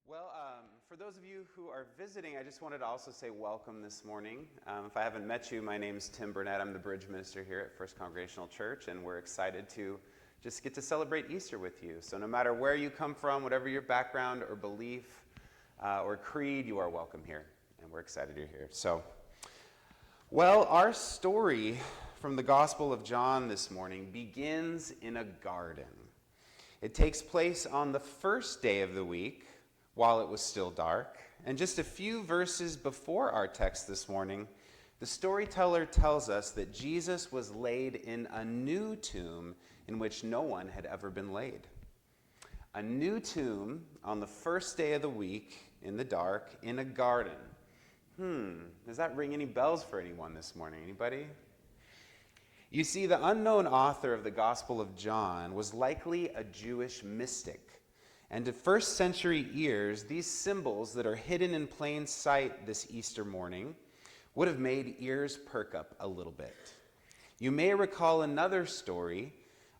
For those of you who are visiting, I just wanted to also say welcome this morning. If I haven't met you, my name's Tim Burnette. I'm the bridge minister here at First Congregational Church, and we're excited to just get to celebrate Easter with you. So no matter where you come from, whatever your background or belief or creed, you are welcome here, and we're excited you're here. Our story from the Gospel of John this morning begins in a garden. It takes place on the first day of the week, while it was still dark. And just a few verses before our text this morning, the storyteller tells us that Jesus was laid in a new tomb in which no one had ever been laid. A new tomb on the first day of the week in the dark in a garden. Does that ring any bells for anyone this morning? Anybody? You see, the unknown author of the Gospel of John was likely a Jewish mystic. And to first century ears, these symbols that are hidden in plain sight this Easter morning would have made ears perk up a little bit. You may recall another story,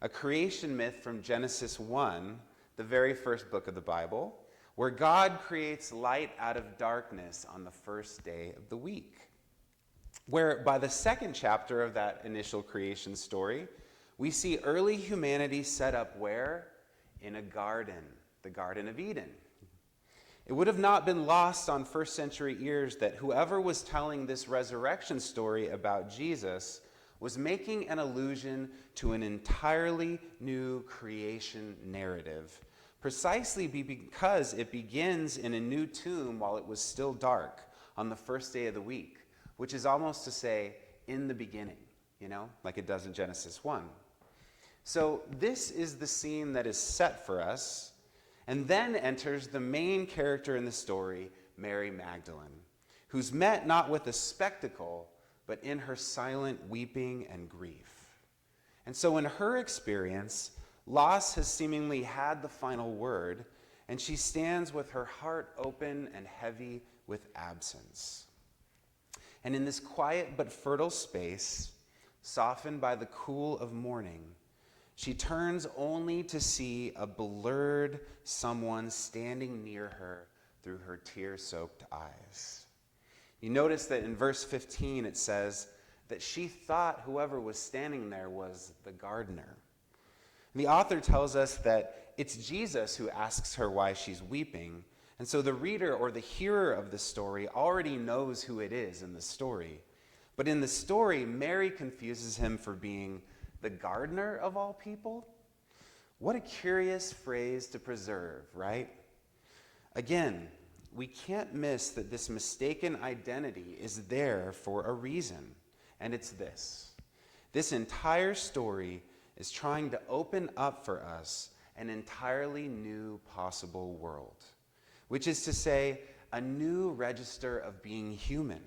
a creation myth from Genesis 1, the very first book of the Bible, where God creates light out of darkness on the first day of the week. Where by the second chapter of that initial creation story, we see early humanity set up where? In a garden. The Garden of Eden. It would have not been lost on first century ears that whoever was telling this resurrection story about Jesus was making an allusion to an entirely new creation narrative, precisely because it begins in a new tomb while it was still dark on the first day of the week, which is almost to say, in the beginning, like it does in Genesis 1. So this is the scene that is set for us. And then enters the main character in the story, Mary Magdalene, who's met not with a spectacle, but in her silent weeping and grief. And so in her experience, loss has seemingly had the final word, and she stands with her heart open and heavy with absence. And in this quiet but fertile space, softened by the cool of morning, she turns only to see a blurred someone standing near her through her tear-soaked eyes. You notice that in verse 15 it says that she thought whoever was standing there was the gardener. And the author tells us that it's Jesus who asks her why she's weeping, and so the reader or the hearer of the story already knows who it is in the story. But in the story, Mary confuses him for being the gardener of all people? What a curious phrase to preserve, right? Again, we can't miss that this mistaken identity is there for a reason, and it's this. This entire story is trying to open up for us an entirely new possible world, which is to say, a new register of being human.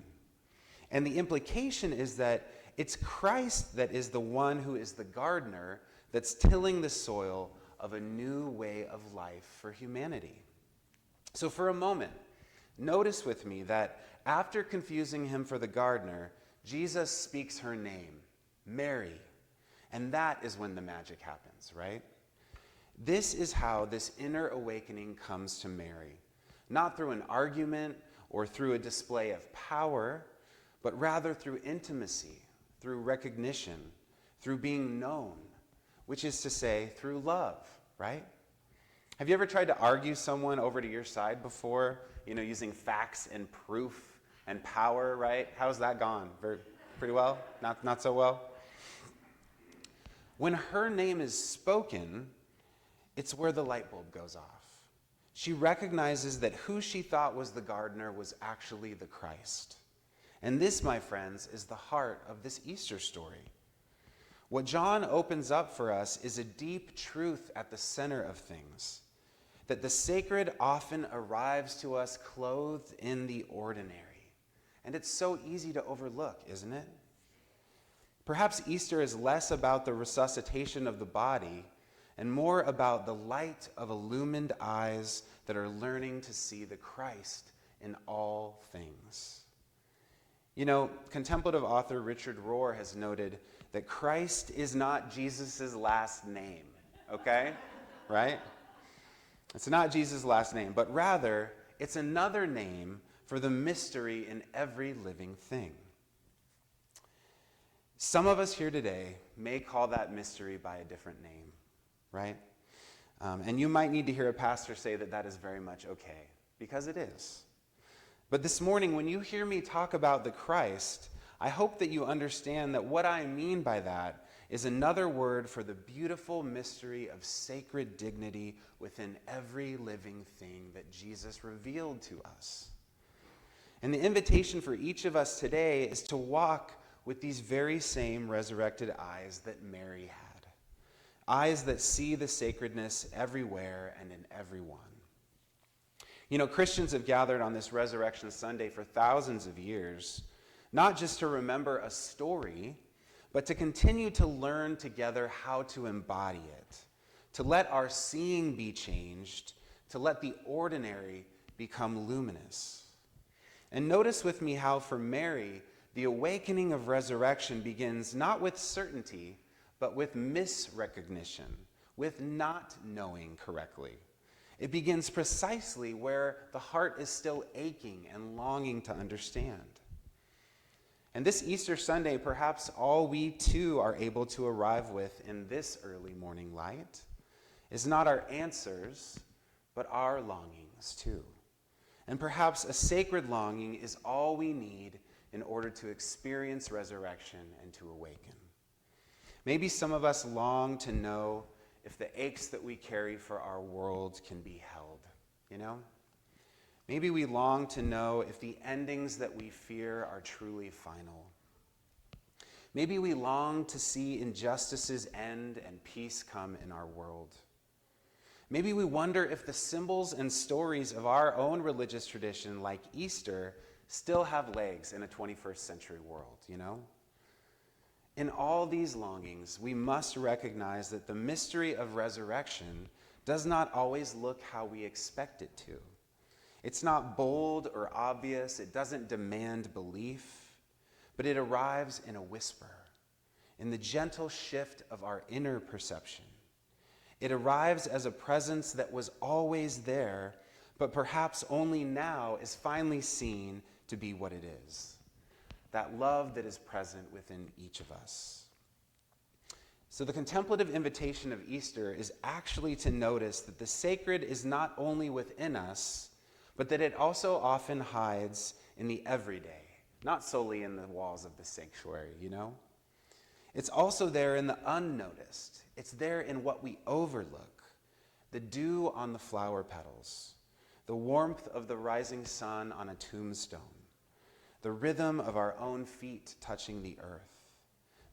And the implication is that it's Christ that is the one who is the gardener that's tilling the soil of a new way of life for humanity. So for a moment, notice with me that after confusing him for the gardener, Jesus speaks her name, Mary. And that is when the magic happens, right? This is how this inner awakening comes to Mary. Not through an argument or through a display of power, but rather through intimacy, through recognition, through being known, which is to say, through love, right? Have you ever tried to argue someone over to your side before, using facts and proof and power, right? How's that gone? Pretty well? Not so well? When her name is spoken, it's where the light bulb goes off. She recognizes that who she thought was the gardener was actually the Christ. And this, my friends, is the heart of this Easter story. What John opens up for us is a deep truth at the center of things, that the sacred often arrives to us clothed in the ordinary. And it's so easy to overlook, isn't it? Perhaps Easter is less about the resuscitation of the body and more about the light of illumined eyes that are learning to see the Christ in all things. Contemplative author Richard Rohr has noted that Christ is not Jesus' last name, okay? Right? It's not Jesus' last name, but rather it's another name for the mystery in every living thing. Some of us here today may call that mystery by a different name, right? And you might need to hear a pastor say that that is very much okay, because it is. But this morning, when you hear me talk about the Christ, I hope that you understand that what I mean by that is another word for the beautiful mystery of sacred dignity within every living thing that Jesus revealed to us. And the invitation for each of us today is to walk with these very same resurrected eyes that Mary had. Eyes that see the sacredness everywhere and in everyone. You know, Christians have gathered on this Resurrection Sunday for thousands of years, not just to remember a story, but to continue to learn together how to embody it, to let our seeing be changed, to let the ordinary become luminous. And notice with me how for Mary, the awakening of resurrection begins not with certainty, but with misrecognition, with not knowing correctly. It begins precisely where the heart is still aching and longing to understand. And this Easter Sunday, perhaps all we too are able to arrive with in this early morning light is not our answers, but our longings too. And perhaps a sacred longing is all we need in order to experience resurrection and to awaken. Maybe some of us long to know if the aches that we carry for our world can be held, you know? Maybe we long to know if the endings that we fear are truly final. Maybe we long to see injustices end and peace come in our world. Maybe we wonder if the symbols and stories of our own religious tradition, like Easter, still have legs in a 21st century world, you know? In all these longings, we must recognize that the mystery of resurrection does not always look how we expect it to. It's not bold or obvious. It doesn't demand belief, but it arrives in a whisper, in the gentle shift of our inner perception. It arrives as a presence that was always there, but perhaps only now is finally seen to be what it is. That love that is present within each of us. So the contemplative invitation of Easter is actually to notice that the sacred is not only within us, but that it also often hides in the everyday, not solely in the walls of the sanctuary, you know? It's also there in the unnoticed. It's there in what we overlook. The dew on the flower petals, the warmth of the rising sun on a tombstone, the rhythm of our own feet touching the earth,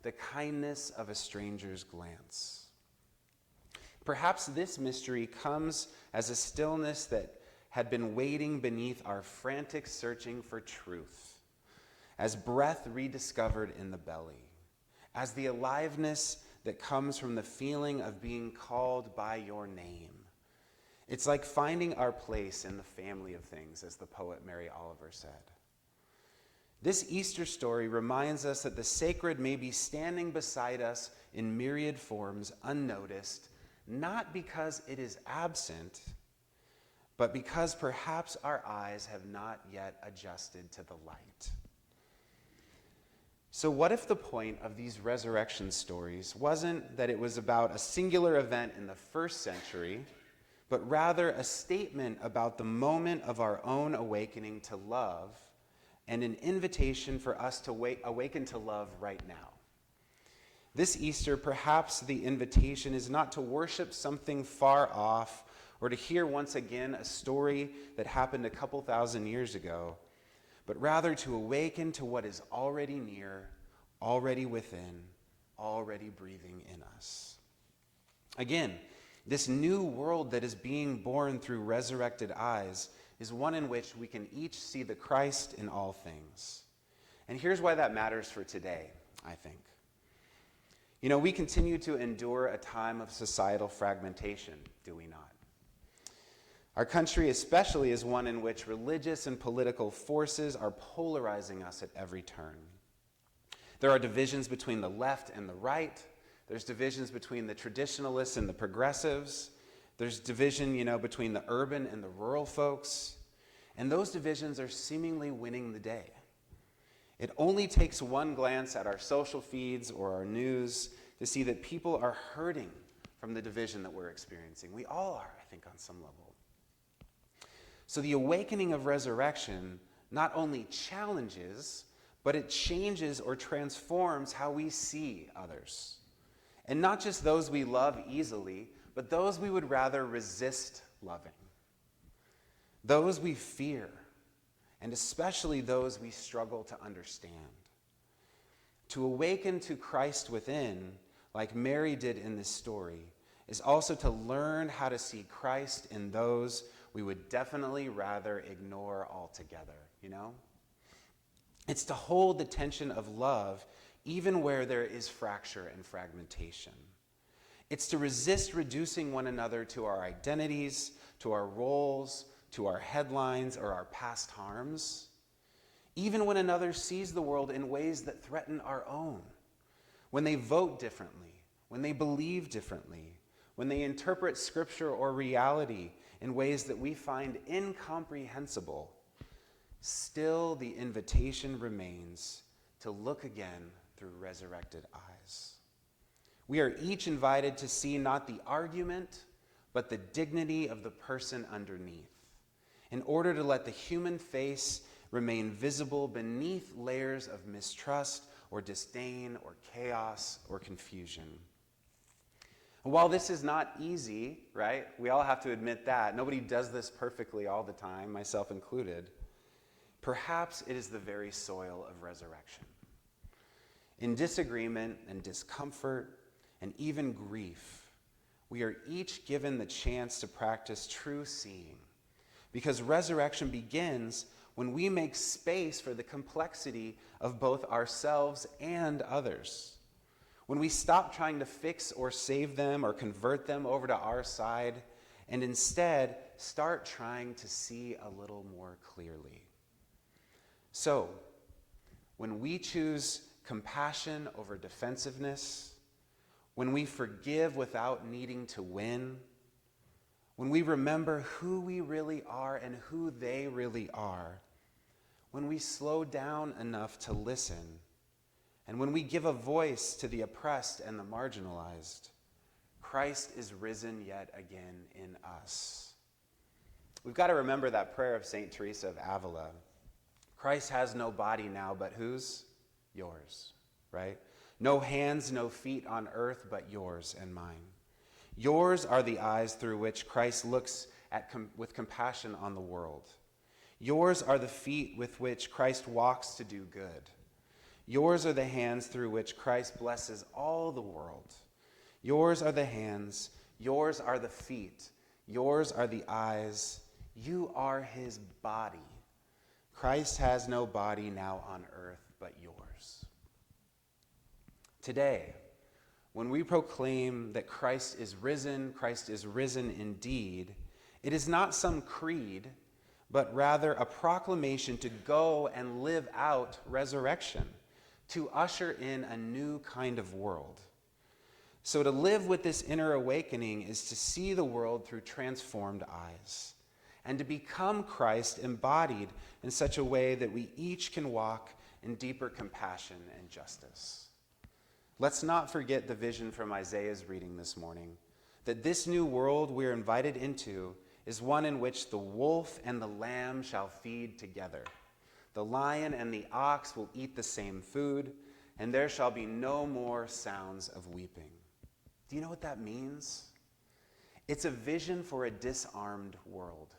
the kindness of a stranger's glance. Perhaps this mystery comes as a stillness that had been waiting beneath our frantic searching for truth, as breath rediscovered in the belly, as the aliveness that comes from the feeling of being called by your name. It's like finding our place in the family of things, as the poet Mary Oliver said. This Easter story reminds us that the sacred may be standing beside us in myriad forms, unnoticed, not because it is absent, but because perhaps our eyes have not yet adjusted to the light. So what if the point of these resurrection stories wasn't that it was about a singular event in the first century, but rather a statement about the moment of our own awakening to love and an invitation for us to awaken to love right now? This Easter, perhaps the invitation is not to worship something far off or to hear once again a story that happened a couple thousand years ago, but rather to awaken to what is already near, already within, already breathing in us. Again, this new world that is being born through resurrected eyes is one in which we can each see the Christ in all things. And here's why that matters for today, I think. You know, we continue to endure a time of societal fragmentation, do we not? Our country especially is one in which religious and political forces are polarizing us at every turn. There are divisions between the left and the right. There's divisions between the traditionalists and the progressives. There's division, between the urban and the rural folks, and those divisions are seemingly winning the day. It only takes one glance at our social feeds or our news to see that people are hurting from the division that we're experiencing. We all are, I think, on some level. So the awakening of resurrection not only challenges, but it changes or transforms how we see others. And not just those we love easily, but those we would rather resist loving. Those we fear, and especially those we struggle to understand. To awaken to Christ within, like Mary did in this story, is also to learn how to see Christ in those we would definitely rather ignore altogether, It's to hold the tension of love even where there is fracture and fragmentation. It's to resist reducing one another to our identities, to our roles, to our headlines, or our past harms, even when another sees the world in ways that threaten our own, when they vote differently, when they believe differently, when they interpret scripture or reality in ways that we find incomprehensible. Still, the invitation remains to look again through resurrected eyes. We are each invited to see not the argument, but the dignity of the person underneath, in order to let the human face remain visible beneath layers of mistrust or disdain or chaos or confusion. And while this is not easy, right? We all have to admit that. Nobody does this perfectly all the time, myself included. Perhaps it is the very soil of resurrection. In disagreement and discomfort and even grief, we are each given the chance to practice true seeing, because resurrection begins when we make space for the complexity of both ourselves and others. When we stop trying to fix or save them or convert them over to our side, and instead start trying to see a little more clearly. So, when we choose compassion over defensiveness, when we forgive without needing to win, when we remember who we really are and who they really are, when we slow down enough to listen, and when we give a voice to the oppressed and the marginalized, Christ is risen yet again in us. We've got to remember that prayer of St. Teresa of Avila. Christ has no body now, but whose? Yours, right? No hands, no feet on earth, but yours and mine. Yours are the eyes through which Christ looks with compassion on the world. Yours are the feet with which Christ walks to do good. Yours are the hands through which Christ blesses all the world. Yours are the hands, yours are the feet, yours are the eyes, you are his body. Christ has no body now on earth but yours. Today, when we proclaim that Christ is risen indeed, it is not some creed, but rather a proclamation to go and live out resurrection, to usher in a new kind of world. So to live with this inner awakening is to see the world through transformed eyes, and to become Christ embodied in such a way that we each can walk in deeper compassion and justice. Let's not forget the vision from Isaiah's reading this morning, that this new world we're invited into is one in which the wolf and the lamb shall feed together. The lion and the ox will eat the same food, and there shall be no more sounds of weeping. Do you know what that means? It's a vision for a disarmed world.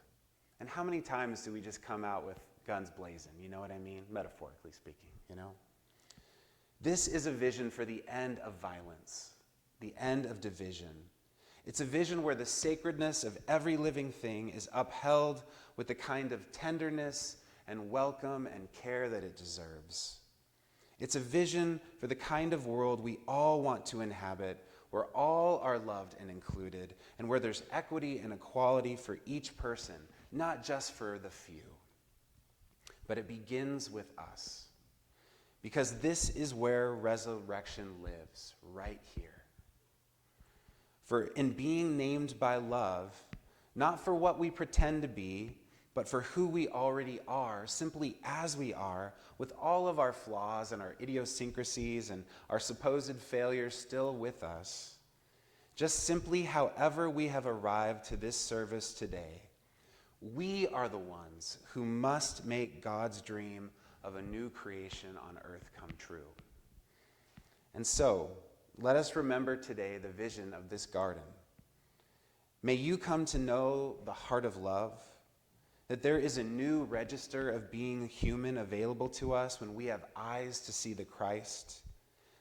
And how many times do we just come out with guns blazing? You know what I mean? Metaphorically speaking, This is a vision for the end of violence, the end of division. It's a vision where the sacredness of every living thing is upheld with the kind of tenderness and welcome and care that it deserves. It's a vision for the kind of world we all want to inhabit, where all are loved and included, and where there's equity and equality for each person, not just for the few. But it begins with us, because this is where resurrection lives, right here. For in being named by love, not for what we pretend to be, but for who we already are, simply as we are, with all of our flaws and our idiosyncrasies and our supposed failures still with us, just simply however we have arrived to this service today, we are the ones who must make God's dream of a new creation on earth come true. And so, let us remember today the vision of this garden. May you come to know the heart of love, that there is a new register of being human available to us when we have eyes to see the Christ,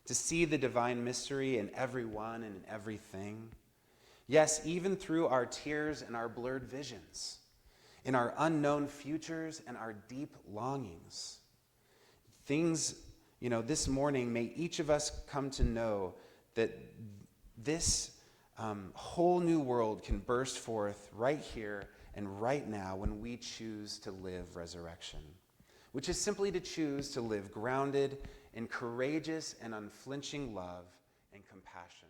to see the divine mystery in everyone and in everything. Yes, even through our tears and our blurred visions, in our unknown futures and our deep longings. Things, this morning, may each of us come to know that this whole new world can burst forth right here and right now when we choose to live resurrection, which is simply to choose to live grounded in courageous and unflinching love and compassion.